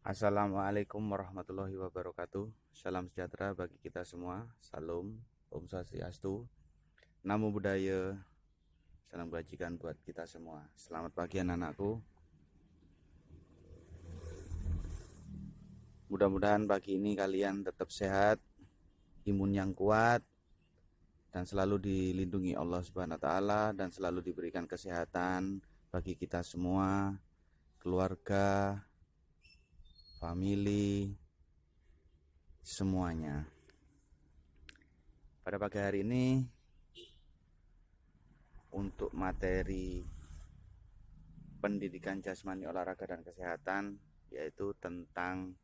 Assalamualaikum warahmatullahi wabarakatuh. Salam sejahtera bagi kita semua. Salam, Om Swastiastu, Namo Buddhaya, salam kebajikan buat kita semua. Selamat pagi anak-anakku. Mudah-mudahan pagi ini kalian tetap sehat, imun yang kuat, dan selalu dilindungi Allah Subhanahu wa taala dan selalu diberikan kesehatan bagi kita semua, keluarga, family, semuanya. Pada pagi hari ini untuk materi pendidikan jasmani, olahraga dan kesehatan, yaitu tentang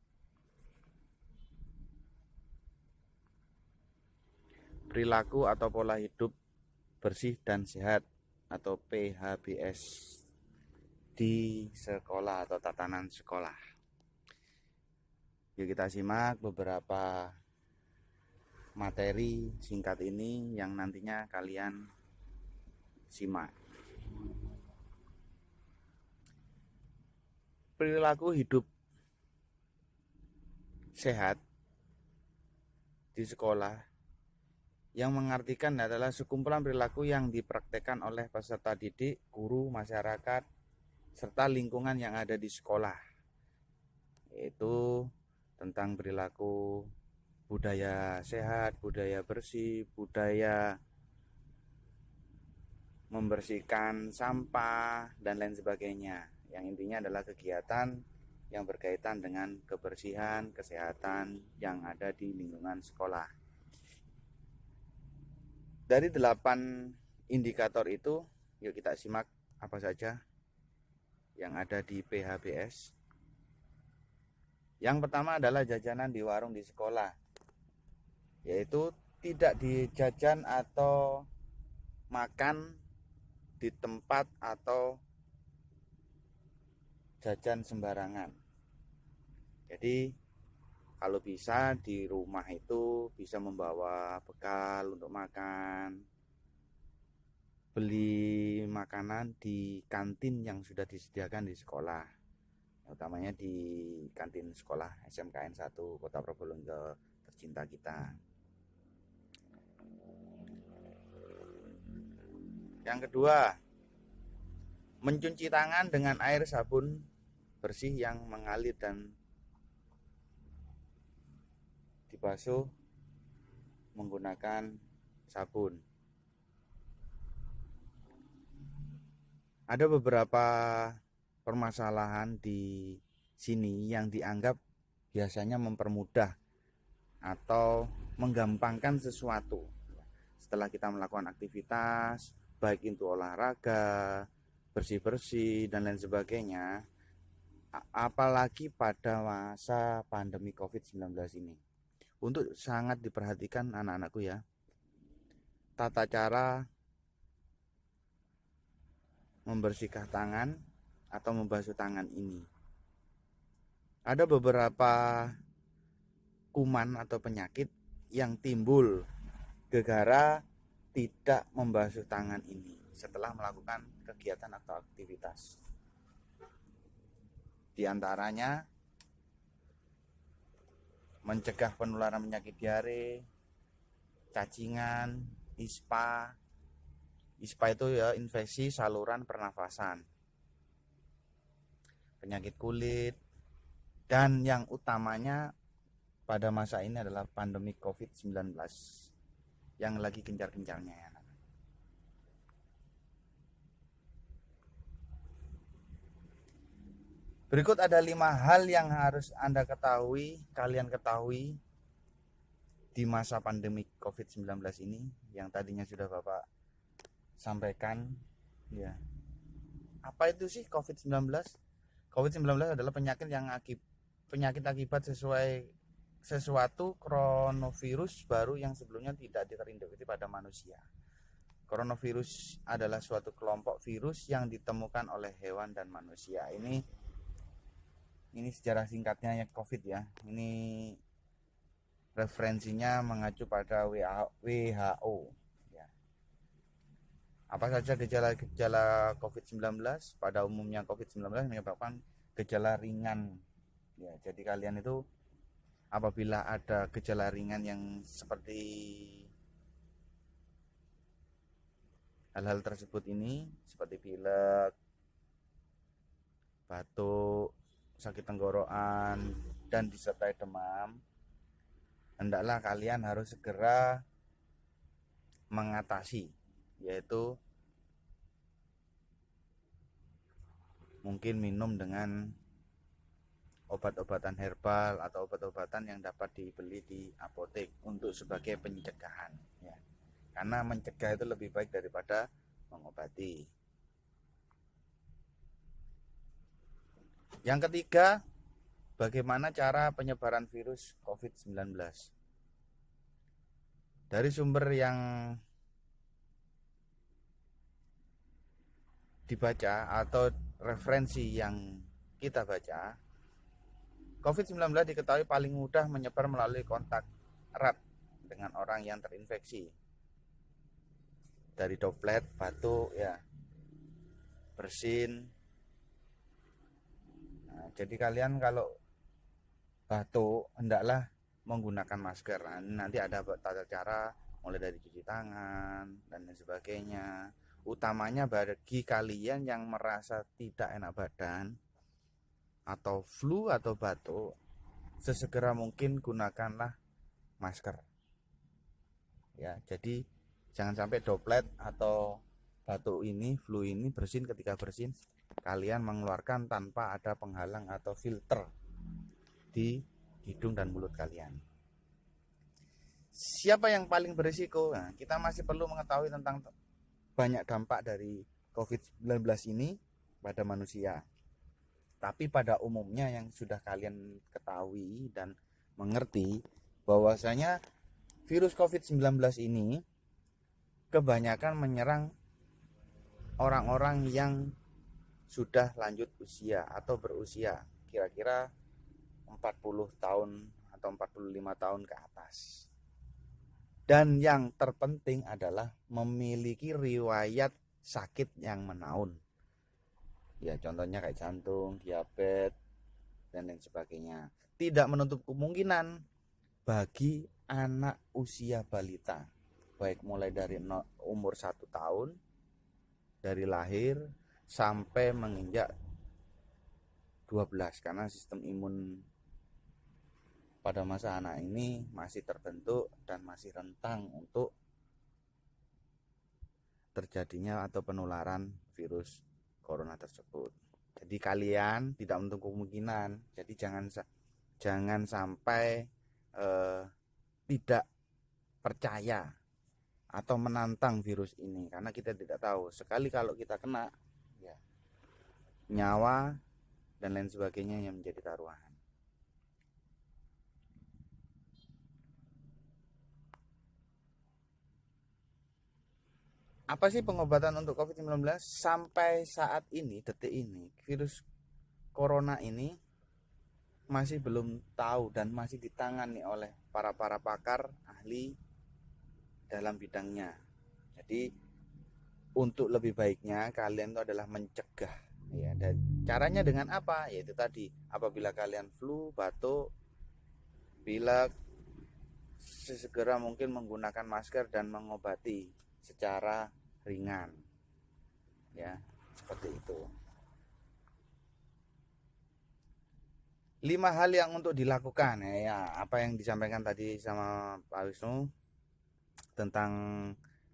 perilaku atau pola hidup bersih dan sehat atau PHBS di sekolah atau tatanan sekolah. Yuk kita simak beberapa materi singkat ini yang nantinya kalian simak. Perilaku hidup sehat di sekolah yang mengartikan adalah sekumpulan perilaku yang dipraktekkan oleh peserta didik, guru, masyarakat, serta lingkungan yang ada di sekolah, yaitu tentang perilaku budaya sehat, budaya bersih, budaya membersihkan sampah, dan lain sebagainya. Yang intinya adalah kegiatan yang berkaitan dengan kebersihan, kesehatan yang ada di lingkungan sekolah. Dari 8 indikator itu, yuk kita simak apa saja yang ada di PHBS. Yang pertama adalah jajanan di warung di sekolah, yaitu tidak dijajan atau makan di tempat atau jajan sembarangan. Jadi kalau bisa di rumah itu bisa membawa bekal untuk makan, beli makanan di kantin yang sudah disediakan di sekolah, utamanya di kantin sekolah SMKN 1 Kota Probolinggo tercinta kita. Yang kedua, mencuci tangan dengan air sabun bersih yang mengalir dan dibasuh menggunakan sabun. Ada beberapa permasalahan di sini yang dianggap biasanya mempermudah atau menggampangkan sesuatu. Setelah kita melakukan aktivitas, baik itu olahraga, bersih-bersih, dan lain sebagainya, apalagi pada masa pandemi COVID-19 ini. Untuk sangat diperhatikan anak-anakku ya, tata cara membersihkan tangan atau membasuh tangan ini. Ada beberapa kuman atau penyakit yang timbul gara-gara tidak membasuh tangan ini setelah melakukan kegiatan atau aktivitas. Di antaranya mencegah penularan penyakit diare, cacingan, ISPA. ISPA itu ya infeksi saluran pernafasan, penyakit kulit, dan yang utamanya pada masa ini adalah pandemi COVID-19 yang lagi gencar-gencarnya ya. Berikut ada 5 hal yang harus kalian ketahui di masa pandemi COVID-19 ini yang tadinya sudah Bapak sampaikan ya. Apa itu sih COVID-19? COVID-19 adalah penyakit akibat sesuatu coronavirus baru yang sebelumnya tidak terinfeksi pada manusia. Coronavirus adalah suatu kelompok virus yang ditemukan oleh hewan dan manusia. Ini sejarah singkatnya ya COVID ya. Ini referensinya mengacu pada WHO. Ya. Apa saja gejala COVID-19? Pada umumnya COVID-19 menyebabkan gejala ringan Ya, jadi kalian itu apabila ada gejala ringan yang seperti hal-hal tersebut ini, seperti pilek, batuk, sakit tenggorokan, dan disertai demam, hendaklah kalian harus segera mengatasi, yaitu mungkin minum dengan obat-obatan herbal atau obat-obatan yang dapat dibeli di apotek untuk sebagai pencegahan ya. Karena mencegah itu lebih baik daripada mengobati. Yang ketiga, bagaimana cara penyebaran virus COVID-19? Dari sumber yang dibaca atau referensi yang kita baca, COVID-19 diketahui paling mudah menyebar melalui kontak erat dengan orang yang terinfeksi. Dari droplet, batuk, ya, bersin. Nah, jadi kalian kalau batuk hendaklah menggunakan masker. Nah, nanti ada tata cara mulai dari cuci tangan dan lain sebagainya. Utamanya bagi kalian yang merasa tidak enak badan atau flu atau batuk, sesegera mungkin gunakanlah masker. Ya, jadi jangan sampai droplet atau batuk ini, flu ini, bersin, ketika bersin kalian mengeluarkan tanpa ada penghalang atau filter di hidung dan mulut kalian. Siapa yang paling berisiko? Nah, kita masih perlu mengetahui tentang banyak dampak dari COVID-19 ini pada manusia. Tapi pada umumnya yang sudah kalian ketahui dan mengerti bahwasanya virus COVID-19 ini kebanyakan menyerang orang-orang yang sudah lanjut usia atau berusia kira-kira 40 tahun atau 45 tahun ke atas. Dan yang terpenting adalah memiliki riwayat sakit yang menaun. Ya, contohnya kayak jantung, diabetes, dan lain sebagainya. Tidak menutup kemungkinan bagi anak usia balita, baik mulai dari umur 1 tahun dari lahir sampai menginjak 12, karena sistem imun pada masa anak ini masih terbentuk dan masih rentang untuk terjadinya atau penularan virus corona tersebut. Jadi kalian tidak menutup kemungkinan. Jadi jangan sampai tidak percaya atau menantang virus ini, karena kita tidak tahu. Sekali kalau kita kena, ya, nyawa dan lain sebagainya yang menjadi taruhan. Apa sih pengobatan untuk COVID-19? Sampai saat ini, detik ini, virus corona ini masih belum tahu dan masih ditangani oleh para pakar ahli dalam bidangnya. Jadi untuk lebih baiknya kalian itu adalah mencegah, ya. Dan caranya dengan apa? Yaitu tadi, apabila kalian flu, batuk, pilek, sesegera mungkin menggunakan masker dan mengobati secara ringan, ya, seperti itu. 5 hal yang untuk dilakukan, ya, apa yang disampaikan tadi sama Pak Wisnu tentang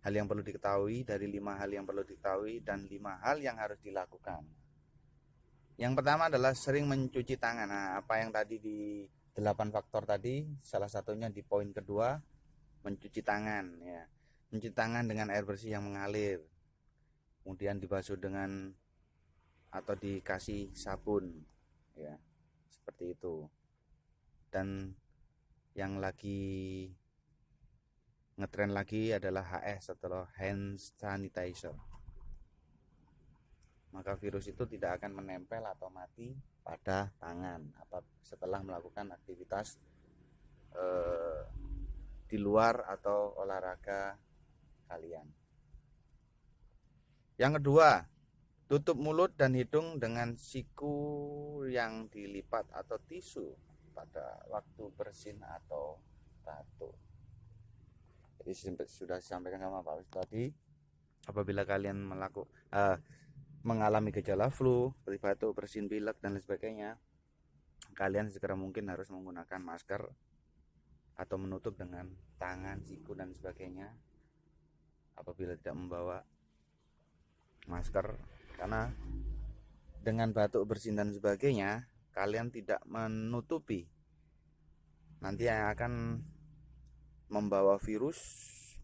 hal yang perlu diketahui, dari 5 hal yang perlu diketahui dan 5 hal yang harus dilakukan. Yang pertama adalah sering mencuci tangan. Nah, apa yang tadi di 8 faktor tadi, salah satunya di poin kedua, mencuci tangan, ya. Mencuci tangan dengan air bersih yang mengalir, kemudian dibasuh dengan atau dikasih sabun, ya, seperti itu. Dan yang lagi ngetren lagi adalah HS atau hand sanitizer. Maka virus itu tidak akan menempel atau mati pada tangan setelah melakukan aktivitas di luar atau olahraga kalian. Yang kedua, Tutup mulut dan hidung dengan siku yang dilipat atau tisu pada waktu bersin atau batuk. Jadi sudah disampaikan sama Pak Wisnu tadi, apabila kalian mengalami gejala flu, seperti batuk, bersin, pilek dan lain sebagainya, kalian segera mungkin harus menggunakan masker atau menutup dengan tangan, siku dan sebagainya apabila tidak membawa masker, karena dengan batuk, bersin dan sebagainya kalian tidak menutupi, nanti yang akan membawa virus,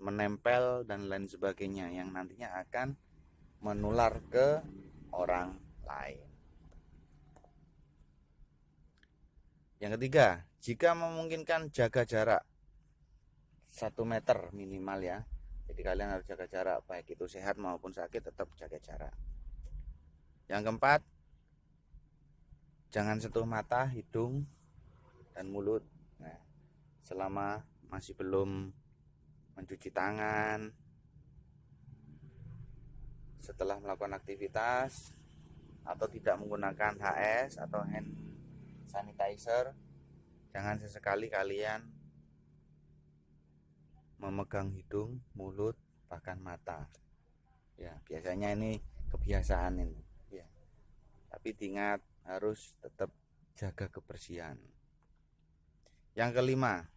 menempel dan lain sebagainya yang nantinya akan menular ke orang lain. Yang ketiga, jika memungkinkan jaga jarak 1 meter minimal ya. Jadi kalian harus jaga jarak, baik itu sehat maupun sakit tetap jaga jarak. Yang keempat, jangan sentuh mata, hidung dan mulut. Nah, selama masih belum mencuci tangan, setelah melakukan aktivitas, atau tidak menggunakan HS atau hand sanitizer, jangan sesekali kalian memegang hidung, mulut, bahkan mata. Ya, biasanya ini kebiasaan ini. Ya. Tapi diingat harus tetap jaga kebersihan. Yang kelima,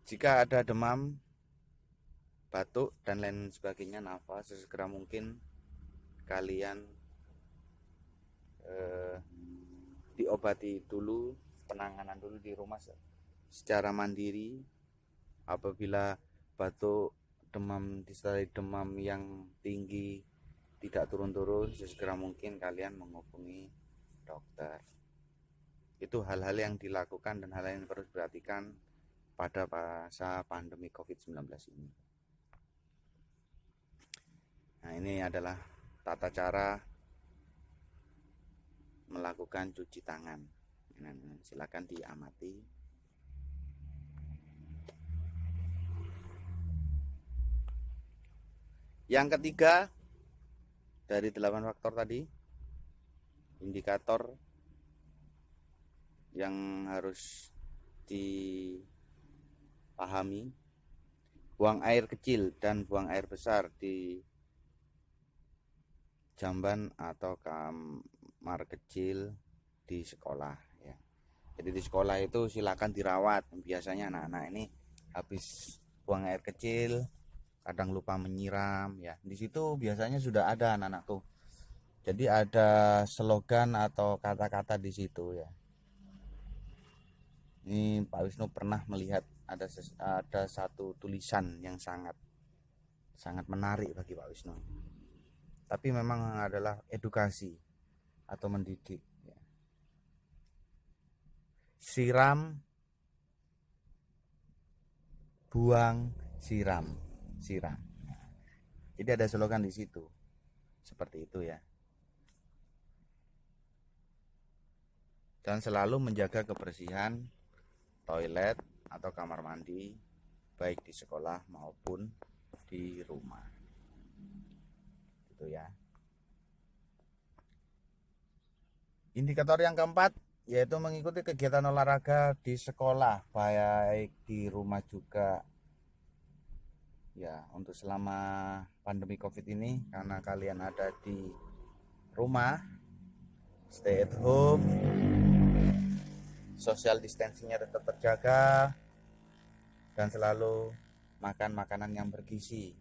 jika ada demam, batuk dan lain sebagainya, nafas, sesegera mungkin kalian diobati dulu, penanganan dulu di rumah secara mandiri. Apabila batuk, demam disertai demam yang tinggi tidak turun-turun, sesegera mungkin kalian menghubungi dokter. Itu hal-hal yang dilakukan dan hal yang harus diperhatikan pada masa pandemi COVID-19 ini. Nah, ini adalah tata cara melakukan cuci tangan. Nah, silakan diamati. Yang ketiga, dari 8 faktor tadi, indikator yang harus dipahami, buang air kecil dan buang air besar di jamban atau kamar kecil di sekolah ya. Jadi di sekolah itu silakan dirawat. Biasanya anak-anak ini habis buang air kecil kadang lupa menyiram ya. Di situ biasanya sudah ada anak-anak tuh. Jadi ada slogan atau kata-kata di situ ya. Ini Pak Wisnu pernah melihat ada satu tulisan yang sangat menarik bagi Pak Wisnu. Tapi memang adalah edukasi atau mendidik ya. Siram, buang, siram. Jadi ada slogan di situ seperti itu ya. Dan selalu menjaga kebersihan toilet atau kamar mandi baik di sekolah maupun di rumah. Itu ya. Indikator yang keempat yaitu mengikuti kegiatan olahraga di sekolah, baik di rumah juga. Ya, untuk selama pandemi Covid ini, karena kalian ada di rumah, stay at home, social distancingnya tetap terjaga, dan selalu makan makanan yang bergizi.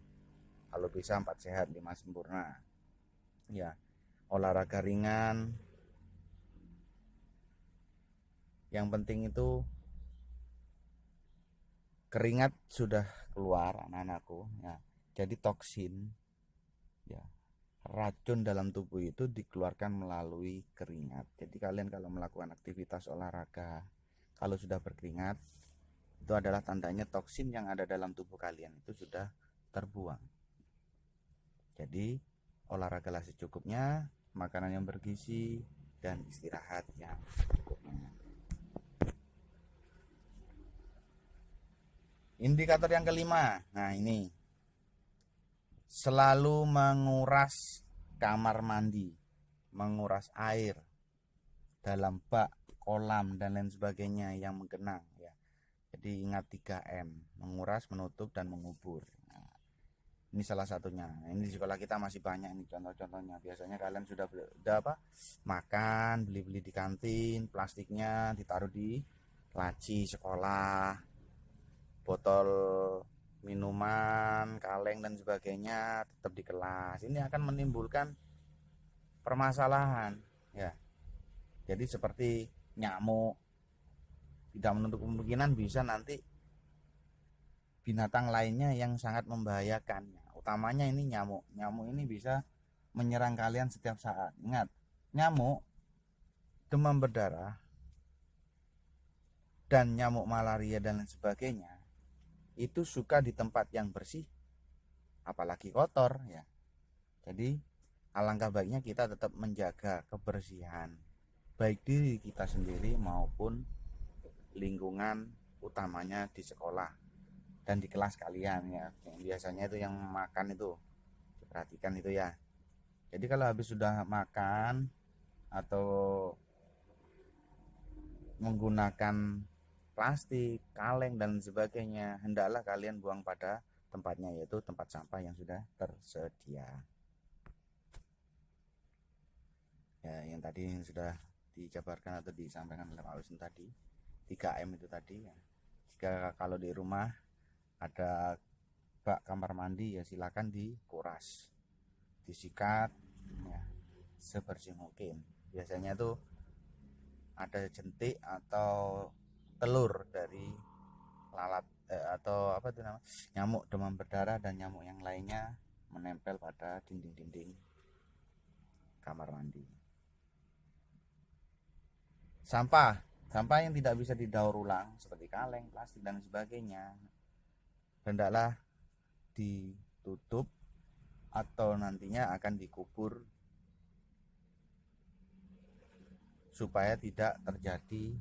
Kalau bisa 4 sehat 5 sempurna. Ya, olahraga ringan. Yang penting itu keringat sudah keluar anak-anakku ya. Jadi toksin ya, racun dalam tubuh itu dikeluarkan melalui keringat. Jadi kalian kalau melakukan aktivitas olahraga, kalau sudah berkeringat, itu adalah tandanya toksin yang ada dalam tubuh kalian itu sudah terbuang. Jadi olahragalah secukupnya, makanan yang bergizi, dan istirahat yang cukupnya. Indikator yang kelima, nah ini, selalu menguras kamar mandi, menguras air dalam bak, kolam dan lain sebagainya yang menggenang ya. Jadi ingat 3M, menguras, menutup dan mengubur. Nah, ini salah satunya. Ini di sekolah kita masih banyak nih contoh-contohnya. Biasanya kalian sudah makan, beli-beli di kantin, plastiknya ditaruh di laci sekolah, botol minuman, kaleng dan sebagainya tetap di kelas. Ini akan menimbulkan permasalahan ya. Jadi seperti nyamuk, tidak menutup kemungkinan bisa nanti binatang lainnya yang sangat membahayakan. Utamanya ini nyamuk. Nyamuk ini bisa menyerang kalian setiap saat. Ingat, nyamuk, demam berdarah, dan nyamuk malaria dan lain sebagainya itu suka di tempat yang bersih, apalagi kotor ya. Jadi alangkah baiknya kita tetap menjaga kebersihan baik diri kita sendiri maupun lingkungan, utamanya di sekolah dan di kelas kalian ya. Yang biasanya itu yang makan itu diperhatikan itu ya. Jadi kalau habis sudah makan atau menggunakan plastik, kaleng dan sebagainya, hendaklah kalian buang pada tempatnya, yaitu tempat sampah yang sudah tersedia. Ya, yang tadi yang sudah dijabarkan atau disampaikan oleh Pak Wisnu tadi, 3M itu tadi ya. Jika kalau di rumah ada bak kamar mandi ya silakan dikuras, disikat ya, sebersih mungkin. Biasanya tuh ada jentik atau telur dari lalat atau apa itu namanya, nyamuk demam berdarah dan nyamuk yang lainnya menempel pada dinding-dinding kamar mandi. Sampah yang tidak bisa didaur ulang seperti kaleng, plastik dan sebagainya hendaklah ditutup atau nantinya akan dikubur supaya tidak terjadi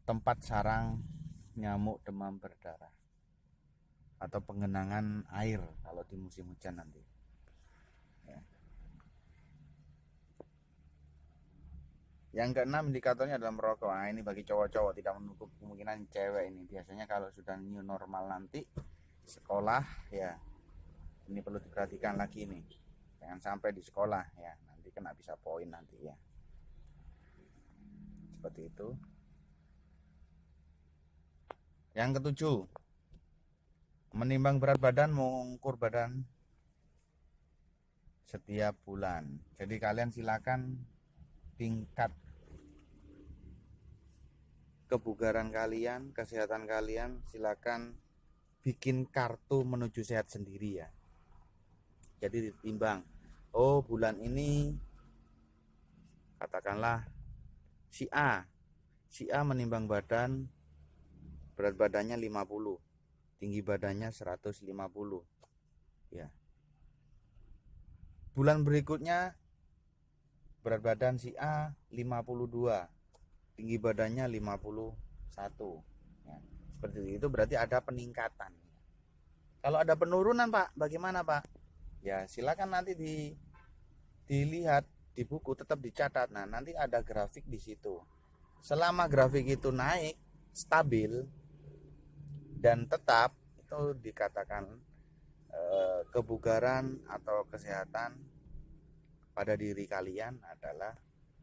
tempat sarang nyamuk demam berdarah atau penggenangan air kalau di musim hujan nanti ya. Yang keenam indikatornya adalah merokok. Nah, ini bagi cowok-cowok, tidak menutup kemungkinan cewek ini. Biasanya kalau sudah new normal nanti sekolah ya, ini perlu diperhatikan lagi nih, jangan sampai di sekolah ya, nanti kena bisa poin nanti ya, seperti itu. Yang ketujuh, menimbang berat badan, mengukur badan setiap bulan. Jadi kalian silakan tingkat kebugaran kalian, kesehatan kalian, silakan bikin kartu menuju sehat sendiri ya. Jadi ditimbang, oh bulan ini katakanlah si A menimbang badan, berat badannya 50, tinggi badannya 150 ya. Bulan berikutnya berat badan si A 52, tinggi badannya 51 ya. Seperti itu berarti ada peningkatan. Kalau ada penurunan Pak, bagaimana Pak? Ya silakan nanti dilihat di buku, tetap dicatat. Nah nanti ada grafik di situ. Selama grafik itu naik stabil dan tetap, itu dikatakan kebugaran atau kesehatan pada diri kalian adalah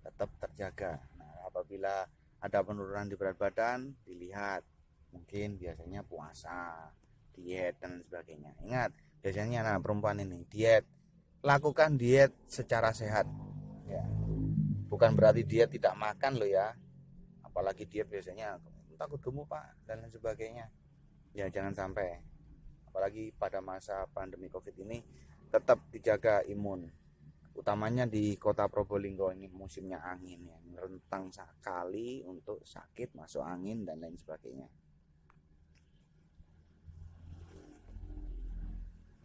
tetap terjaga. Nah apabila ada penurunan di berat badan, dilihat mungkin biasanya puasa, diet dan sebagainya. Ingat, biasanya nah perempuan ini diet, lakukan diet secara sehat ya, bukan berarti diet tidak makan loh ya, apalagi diet biasanya takut gemuk Pak dan lain sebagainya ya, jangan sampai. Apalagi pada masa pandemi COVID ini tetap dijaga imun, utamanya di kota Probolinggo ini musimnya angin ya, rentang sekali untuk sakit, masuk angin dan lain sebagainya.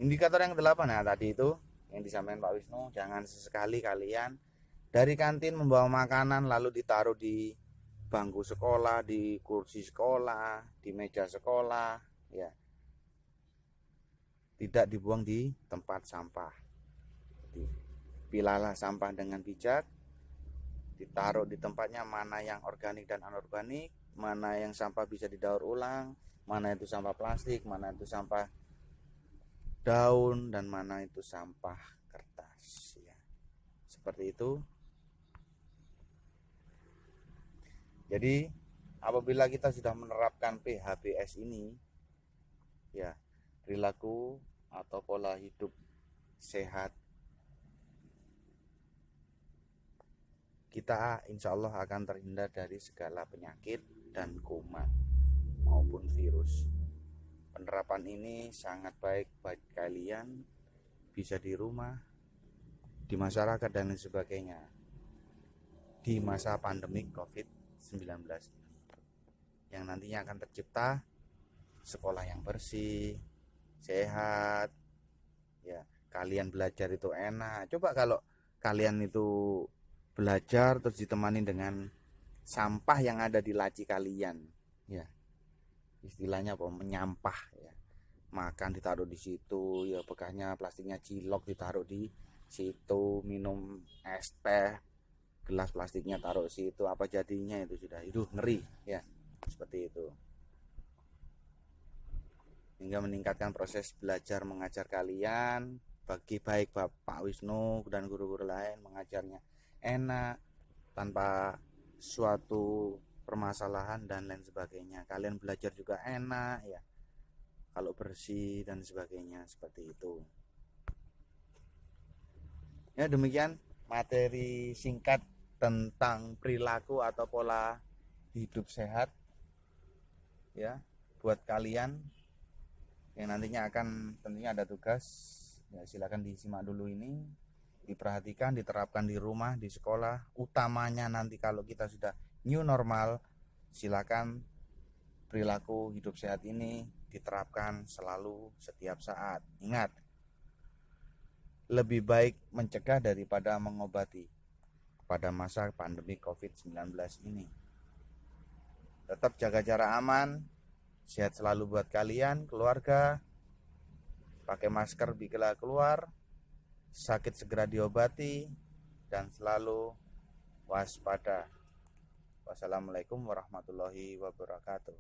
Indikator yang ke-8 nah tadi itu yang disampaikan Pak Wisnu, jangan sesekali kalian dari kantin membawa makanan lalu ditaruh di bangku sekolah, di kursi sekolah, di meja sekolah ya. Tidak dibuang di tempat sampah. Pilahlah sampah dengan bijak, ditaruh di tempatnya, mana yang organik dan anorganik, mana yang sampah bisa didaur ulang, mana itu sampah plastik, mana itu sampah daun, dan mana itu sampah kertas, ya. Seperti itu. Jadi apabila kita sudah menerapkan PHBS ini, ya, perilaku atau pola hidup sehat, kita insya Allah akan terhindar dari segala penyakit dan kuman maupun virus. Penerapan ini sangat baik bagi kalian, bisa di rumah, di masyarakat, dan lain sebagainya di masa pandemik COVID-19 yang nantinya akan tercipta sekolah yang bersih, sehat, ya. Kalian belajar itu enak. Coba kalau kalian itu belajar terus ditemani dengan sampah yang ada di laci kalian, ya, istilahnya apa, menyampah, ya. Makan ditaruh di situ, ya, bekasnya plastiknya cilok ditaruh di situ, minum es teh gelas plastiknya taruh situ, apa jadinya itu? Sudah itu ngeri, ya, seperti itu. Hingga meningkatkan proses belajar mengajar kalian, bagi baik Bapak Wisnu dan guru-guru lain mengajarnya enak, tanpa suatu permasalahan dan lain sebagainya. Kalian belajar juga enak, ya, kalau bersih dan sebagainya, seperti itu. Ya, demikian materi singkat tentang perilaku atau pola hidup sehat, ya, buat kalian yang nantinya akan tentunya ada tugas, ya, silakan disimak dulu ini, diperhatikan, diterapkan di rumah, di sekolah, utamanya nanti kalau kita sudah new normal, silakan perilaku hidup sehat ini diterapkan selalu setiap saat. Ingat, lebih baik mencegah daripada mengobati pada masa pandemi COVID-19 ini. Tetap jaga jarak aman, sehat selalu buat kalian, keluarga. Pakai masker bila keluar, sakit segera diobati, dan selalu waspada. Wassalamualaikum warahmatullahi wabarakatuh.